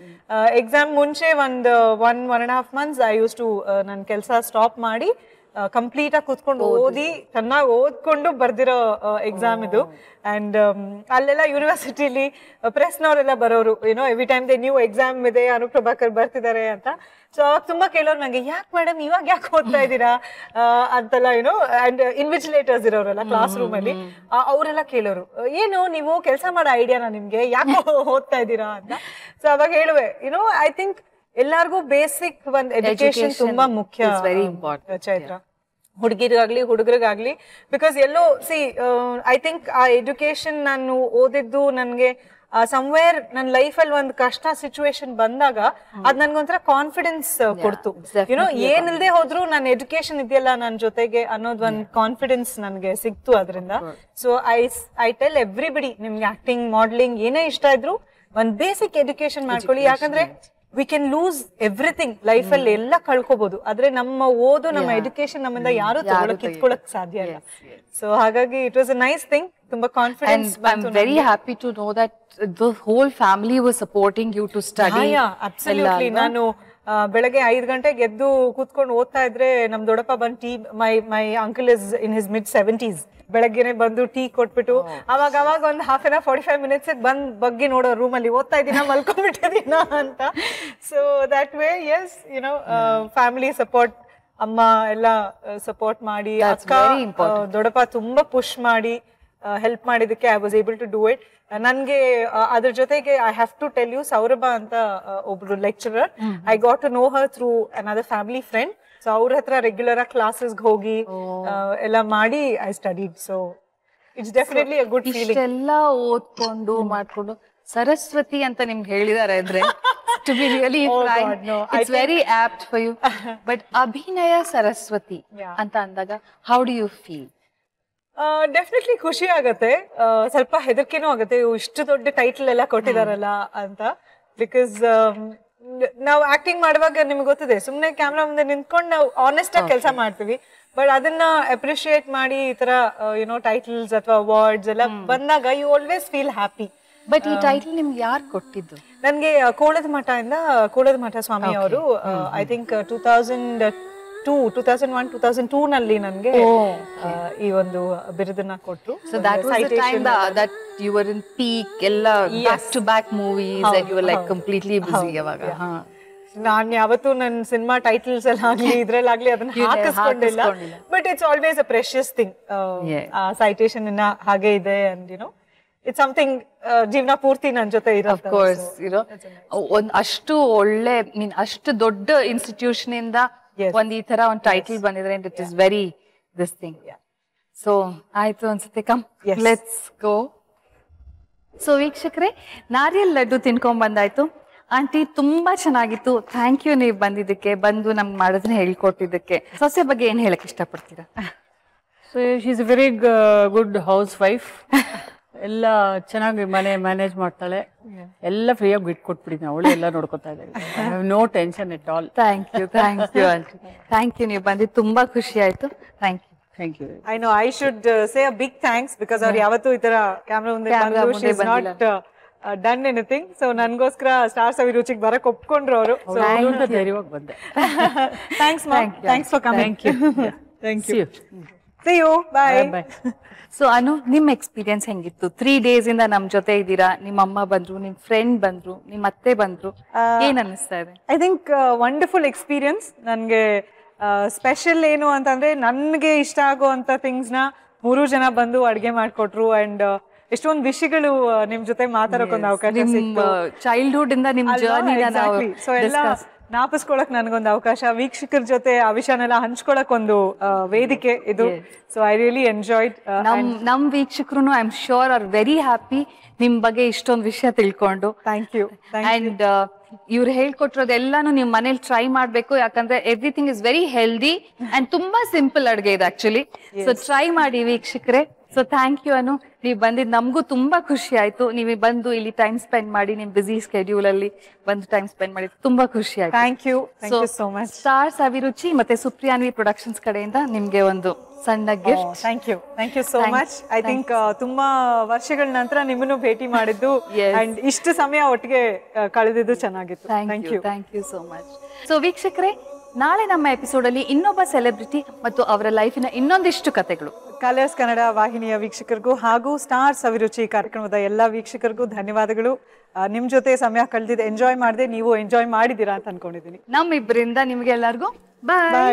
Exam ಮುಂಚೆ ಒಂದು 1.5 months ಐ ಯೂಸ್ ಟು ನನ್ನ ಕೆಲಸ ಸ್ಟಾಪ್ ಮಾಡಿ ಕಂಪ್ಲೀಟ್ ಆಗಿ ಕೂತ್ಕೊಂಡು ಓದಿ ಚೆನ್ನಾಗಿ ಓದ್ಕೊಂಡು ಬರ್ದಿರೋ ಎಕ್ಸಾಮ್ ಇದು. ಅಂಡ್ ಅಲ್ಲೆಲ್ಲ ಯೂನಿವರ್ಸಿಟಿಲಿ ಪ್ರೆಸ್ನವರೆಲ್ಲ ಬರೋರು, every time they new exam ಇದೆ, ಅನೂಪ್ ಪ್ರಭಾಕರ್ ಬರ್ತಿದ್ದಾರೆ ಅಂತ. ಸೊ ಅವಾಗ ತುಂಬಾ ಕೇಳೋರು ನಂಗೆ, ಯಾಕೆ ಮೇಡಮ್ ಇವಾಗ ಯಾಕೆ ಓದ್ತಾ ಇದ್ದೀರಾ ಅಂತೆಲ್ಲ. ಅಂಡ್ ಇನ್ವಿಜಿಲೇಟರ್ಸ್ ಇರೋರಲ್ಲ ಕ್ಲಾಸ್ ರೂಮ್ ಅಲ್ಲಿ, ಅವರೆಲ್ಲ ಕೇಳೋರು, ಏನು ನೀವು ಕೆಲಸ ಮಾಡೋ ಐಡಿಯಾನ ನಿಮ್ಗೆ, ಯಾಕೆ ಓದ್ತಾ ಇದ್ದೀರಾ ಅಂತ. ಸೊ ಅವಾಗ ಹೇಳುವೆ, ಐ ಥಿಂಕ್ ಎಲ್ಲಾರ್ಗು ಬೇಸಿಕ್ ಒಂದ್ ಎಜುಕೇಶನ್ ತುಂಬಾ ಮುಖ್ಯ ಚೈತ್ರ, ಹುಡುಗಿರಿಗಾಗ್ಲಿ ಹುಡುಗರಿಗಾಗ್ಲಿ. ಬಿಕಾಸ್ ಎಲ್ಲೋ ಐ ಥಿಂಕ್ ಆ ಎಜುಕೇಶನ್ ನಾನು ಓದಿದ್ದು ನನ್ಗೆ ಸಮ್ವೇರ್ ನನ್ನ ಲೈಫಲ್ಲಿ ಒಂದು ಕಷ್ಟ ಸಿಚುವೇಶನ್ ಬಂದಾಗ ಅದ್ ನನ್ಗೊಂಥರ ಕಾನ್ಫಿಡೆನ್ಸ್ ಕೊಡ್ತು. ಏನಿಲ್ದೆ ಹೋದ್ರು ನನ್ನ ಎಜುಕೇಶನ್ ಇದೆಯಲ್ಲ ನನ್ನ ಜೊತೆಗೆ ಅನ್ನೋದ್ ಒಂದ್ ಕಾನ್ಫಿಡೆನ್ಸ್ ನನ್ಗೆ ಸಿಕ್ತು ಅದರಿಂದ. ಸೊ ಐ ಟೆಲ್ ಎವ್ರಿಬಡಿ, ನಿಮ್ಗೆ ಆಕ್ಟಿಂಗ್ ಮಾಡಲಿಂಗ್ ಏನೇ ಇಷ್ಟ ಇದ್ರು ಒಂದ್ ಬೇಸಿಕ್ ಎಜುಕೇಶನ್ ಮಾಡ್ಕೊಳ್ಳಿ. ಯಾಕಂದ್ರೆ we can loose everything life ಅಲ್ಲಿ, ಎಲ್ಲ ಕಳ್ಕೋಬಹುದು. ಆದ್ರೆ ನಮ್ಮ ಓದು, ನಮ್ಮ ಎಜುಕೇಶನ್ ನಮ್ಮಿಂದ ಯಾರು ಕಿತ್ಕೊಳಕ್ ಸಾಧ್ಯ ಇಲ್ಲ. ಸೊ ಹಾಗಾಗಿ it was a nice thing. ತುಂಬಾ confidence. I'm very happy to know that the whole family was supporting you to study. Absolutely. ನಾನು ಬೆಳಗ್ಗೆ 5 ಗಂಟೆಗೆ ಎದ್ದು ಕೂತ್ಕೊಂಡು ಓದ್ತಾ ಇದ್ರೆ ನಮ್ ದೊಡ್ಡಪ್ಪ ಬಂದು my uncle is in his mid-70s, ಬೆಳಗ್ಗೆನೆ ಬಂದು ಟೀ ಕೊಟ್ಬಿಟ್ಟು ಅವಾಗ ಒಂದು 45 minutes ಬಗ್ಗಿ ನೋಡೋ ರೂಮಲ್ಲಿ ಓದ್ತಾ ಇದ್ದೀನ ಮಲ್ಕೊಂಡ್ಬಿಟ್ಟಿದ್ದೀನ ಅಂತ. So that way yes family support, ಅಮ್ಮ ಎಲ್ಲ ಸಪೋರ್ಟ್ ಮಾಡಿ, ಅಕ್ಕ ದೊಡ್ಡಪ್ಪ ತುಂಬಾ ಪುಷ್ ಮಾಡಿ ಹೆಲ್ಪ್ ಮಾಡಿದಕ್ಕೆ I was able to do it. ನನ್ಗೆ ಅದ್ರ ಜೊತೆಗೆ I have to tell you, Saurabha ಅಂತ ಒಬ್ರು lecturer, I got to know her through another family friend. So ಅವ್ರ ಹತ್ರ ರೆಗ್ಯುಲರ್ ಆಗಿ ಕ್ಲಾಸಸ್ಗೆ ಹೋಗಿ ಎಲ್ಲ ಮಾಡಿ I studied. So it's definitely a good feeling. ಇಷ್ಟೆಲ್ಲ ಓದ್ಕೊಂಡು ಮಾಡ್ಕೊಂಡು ಸರಸ್ವತಿ ಅಂತ ನಿಮ್ಗೆ ಹೇಳಿದಾರೆ ಅಂದ್ರೆ to be really it's very apt for you. But Abhinaya Saraswati ಅಂತ ಅಂದಾಗ how do you feel? Definitely ಖುಷಿ ಆಗತ್ತೆ, ಸ್ವಲ್ಪ ಹೆದರ್ಕೆನೂ ಆಗತ್ತೆ, ಇಷ್ಟು ದೊಡ್ಡ ಟೈಟಲ್ ಎಲ್ಲ ಕೊಟ್ಟಿದಾರಲ್ಲ ಅಂತ. ಬಿಕಾಸ್ ನಾವು ಆಕ್ಟಿಂಗ್ ಮಾಡುವಾಗ ನಿಮ್ಗೆ ಗೊತ್ತಿದೆ, ಸುಮ್ನೆ ಕ್ಯಾಮ್ರಾ ಮುಂದೆ ನಿಂತ್ಕೊಂಡು ನಾವು ಆನೆಸ್ಟ್ ಆಗಿ ಕೆಲಸ ಮಾಡ್ತೀವಿ. ಬಟ್ ಅದನ್ನ ಅಪ್ರಿಶಿಯೇಟ್ ಮಾಡಿ ಈ ತರ ಯುನೋ ಟೈಟಲ್ಸ್ ಅಥವಾ ಅವಾರ್ಡ್ಸ್ ಎಲ್ಲ ಬಂದಾಗ you always feel happy. But ಈ ಟೈಟಲ್ ನಿಮ್ಗೆ ಯಾರು ಕೊಟ್ಟಿದ್ದು? ನನ್ಗೆ ಕೋಳದ ಮಠ ಇಂದ ಕೋಳದ ಮಠ ಸ್ವಾಮಿ ಅವರು ಐ ಥಿಂಕ್ 2001-2002 ನಲ್ಲಿ ನನ್ಗೆ ಈ ಒಂದು ಬಿರುದನ್ನ ಕೊಟ್ರು. So that was the time that you were in peak, ಎಲ್ಲ back to back movies and you were like completely busy ಅವಾಗ. ನಾನ್ ಯಾವತ್ತೂ ನನ್ನ ಸಿನಿಮಾ ಟೈಟಲ್ಸ್ ಎಲ್ಲ ಆಗ್ಲಿ ಇದ್ರಲ್ಲಾಗ್ಲಿ ಅದನ್ನ ಹಾಕಿಸ್ಕೊಂಡಿಲ್ಲ. But it's always a precious thing. ಆ ಸೈಟೇಷನ್ ಇನ್ನ ಹಾಗೆ ಇದೆ and you know it's something ಜೀವನ ಪೂರ್ತಿ ನನ್ನ ಜೊತೆ ಇರುತ್ತೆ. Of course, you know, ಒಂದ್ ಅಷ್ಟು ಒಳ್ಳೆ ಅಷ್ಟು ದೊಡ್ಡ ಇನ್ಸ್ಟಿಟ್ಯೂಷನ್ ಇಂದ ಒಂದ್ ಈ ತರ ಒಂದ್ ಟೈಟಲ್ ಬಂದಿದ್ರೆ it is very this thing. So ಆಯ್ತು ಅನ್ಸುತ್ತೆ, ಕಮ್ ಲೆಟ್ಸ್ ಗೋ. ಸೊ ವೀಕ್ಷಕರೇ, ನಾರಿಯಲ್ ಲಡ್ಡು ತಿನ್ಕೊಂಡ್ ಬಂದಾಯ್ತು. ಆಂಟಿ ತುಂಬಾ ಚೆನ್ನಾಗಿತ್ತು, ಥ್ಯಾಂಕ್ ಯು ನೀವು ಬಂದಿದ್ದಕ್ಕೆ, ಬಂದು ನಮ್ಗೆ ಮಾಡೋದನ್ನ ಹೇಳ್ಕೊಟ್ಟಿದ್ದಕ್ಕೆ. ಸೊಸೆ ಬಗ್ಗೆ ಏನ್ ಹೇಳಕ್ ಇಷ್ಟಪಡ್ತೀರಾ? So she is very good house wife. ಎಲ್ಲ ಚೆನ್ನಾಗಿ ಮನೆ ಮ್ಯಾನೇಜ್ ಮಾಡ್ತಾಳೆ, ಎಲ್ಲ ಫ್ರೀಯಾಗಿ ಬಿಟ್ಕೊಟ್ಬಿಟ್ಟಿದ್ದೀನಿ, ಅವಳು ಎಲ್ಲ ನೋಡ್ಕೊತಾ ಇದ್ದಾಳೆ. No tension at all. Thank you aunty, thank you. ನೀವು ಬಂದಿದ್ದು ತುಂಬಾ ಖುಷಿ ಆಯ್ತು. Thank you. Thank you. I know I should say a big thanks because ಅವ್ರು ಯಾವತ್ತೂ ಈ ತರ ಕ್ಯಾಮ್ರಾ ಮುಂದೆ ನಾಟ್ ಡನ್ ಎನಿಥಿಂಗ್. ಸೊ ನನ್ಗೋಸ್ಕರ ಸ್ಟಾರ್ ಅಭಿರುಚಿಗೆ ಬರಕ್ ಒಪ್ಕೊಂಡ್ರು ಅವರು. ಧೈರ್ಯವಾಗಿ ಬಂದೆ. Thanks for coming. Thank you. See you. Bye. Bye. So Anu, ನಿಮ್ ಎಕ್ಸ್ಪೀರಿಯನ್ಸ್ ಹೆಂಗಿತ್ತು? 3 days ಇಂದ ನಮ್ ಜೊತೆ ಇದ್ದೀರಾ, ನಿಮ್ಮ ಅಮ್ಮ ಬಂದ್ರು, ನಿಮ್ ಫ್ರೆಂಡ್ ಬಂದ್ರು, ನಿಮ್ ಅತ್ತೆ ಬಂದ್ರು, ಏನ್ ಅನ್ನಿಸ್ತಾ ಇದೆ? I think wonderful experience. ನನ್ಗೆ ಸ್ಪೆಷಲ್ ಏನು ಅಂತಂದ್ರೆ ನನ್ಗೆ ಇಷ್ಟ ಆಗುವಂತ ಥಿಂಗ್ಸ್ ನ 3 ಜನ ಬಂದು ಅಡ್ಗೆ ಮಾಡ್ಕೊಟ್ರು. ಅಂಡ್ ಎಷ್ಟೊಂದು ವಿಷಯಗಳು ನಿಮ್ ಜೊತೆ ಮಾತಾಡೋಕೊಂದು ಅವಕಾಶ ಸಿಕ್ತು. ಚೈಲ್ಡ್ಹುಡ್ ಇಂದ ನಿಮ್ ಜರ್ನಿ ಸೊ ಎಲ್ಲ ನಾಪಿಸ್ಕೊಳಕ್ ನನ್ಗೊಂದು ಅವಕಾಶ, ವೀಕ್ಷಕರ ಜೊತೆ ಆ ವಿಷಯನೆಲ್ಲ ಹಂಚ್ಕೊಳಕ್ ಒಂದು ವೇದಿಕೆ ಇದು. So I really enjoyed. ನಮ್ ವೀಕ್ಷಕರು I am sure are very happy ನಿಮ್ ಬಗ್ಗೆ ಇಷ್ಟೊಂದು ವಿಷಯ ತಿಳ್ಕೊಂಡು. Thank you. ಅಂಡ್ ಇವ್ರು ಹೇಳ್ಕೊಟ್ಟಿರೋದೆಲ್ಲಾನು ನಿಮ್ ಮನೇಲಿ ಟ್ರೈ ಮಾಡ್ಬೇಕು, ಯಾಕಂದ್ರೆ everything is very healthy and ತುಂಬಾ ಸಿಂಪಲ್ ಅಡ್ಗೆ ಇದೆ ಆಕ್ಚುಲಿ. ಸೊ ಟ್ರೈ ಮಾಡಿ ವೀಕ್ಷಕರೇ. ಸೊ ಥ್ಯಾಂಕ್ ಯು ಅನು, ನೀವು ಬಂದಿದ್ದು ನಮಗೂ ತುಂಬಾ ಖುಷಿ ಆಯ್ತು. ನೀವು ಬಂದು ಇಲ್ಲಿ ಟೈಮ್ ಸ್ಪೆಂಡ್ ಮಾಡಿ, ನಿಮ್ ಬಿಸಿ ಸ್ಕೆಡ್ಯೂಲ್ ಅಲ್ಲಿ ಬಂದು ಟೈಮ್ ಸ್ಪೆಂಡ್ ಮಾಡಿ ತುಂಬಾ ಖುಷಿ ಆಯ್ತು. Thank you so much. Stars Abhiruchi ಮತ್ತೆ ಸುಪ್ರಿಯಾನ್ವಿ ಪ್ರೊಡಕ್ಷನ್ಸ್ ಕಡೆಯಿಂದ ನಿಮ್ಗೆ ಒಂದು ಸಣ್ಣ gift. Thank you so much. I think ತುಂಬಾ ವರ್ಷಗಳ ನಂತರ ನಿಮ್ಮನ್ನು ಭೇಟಿ ಮಾಡಿದ್ದು ಅಂಡ್ ಇಷ್ಟು ಸಮಯ ಒಟ್ಟಿಗೆ ಕಳೆದಿದ್ದು ಚೆನ್ನಾಗಿತ್ತು. Thank you so much. So ವೀಕ್ಷಕರೇ, ನಾಳೆ ನಮ್ಮ ಎಪಿಸೋಡ್ ಅಲ್ಲಿ ಇನ್ನೊಬ್ಬ ಸೆಲೆಬ್ರಿಟಿ ಮತ್ತು ಅವರ ಲೈಫಿನ ಇನ್ನೊಂದಿಷ್ಟು ಕಥೆಗಳು. ಕಲರ್ಸ್ ಕನ್ನಡ ವಾಹಿನಿಯ ವೀಕ್ಷಕರಿಗೂ ಹಾಗೂ ಸ್ಟಾರ್ಸ್ ಅಭಿರುಚಿ ಕಾರ್ಯಕ್ರಮದ ಎಲ್ಲಾ ವೀಕ್ಷಕರಿಗೂ ಧನ್ಯವಾದಗಳು. ನಿಮ್ ಜೊತೆ ಸಮಯ ಕಳೆದಿದ್ದು ಎಂಜಾಯ್ ಮಾಡಿದೆ, ನೀವು ಎಂಜಾಯ್ ಮಾಡಿದೀರಾ ಅಂತ ಅನ್ಕೊಂಡಿದ್ದೀನಿ. ನಮ್ಮಿಬ್ಬರಿಂದ ನಿಮ್ಗೆ ಎಲ್ಲರಿಗೂ ಬಾಯ್.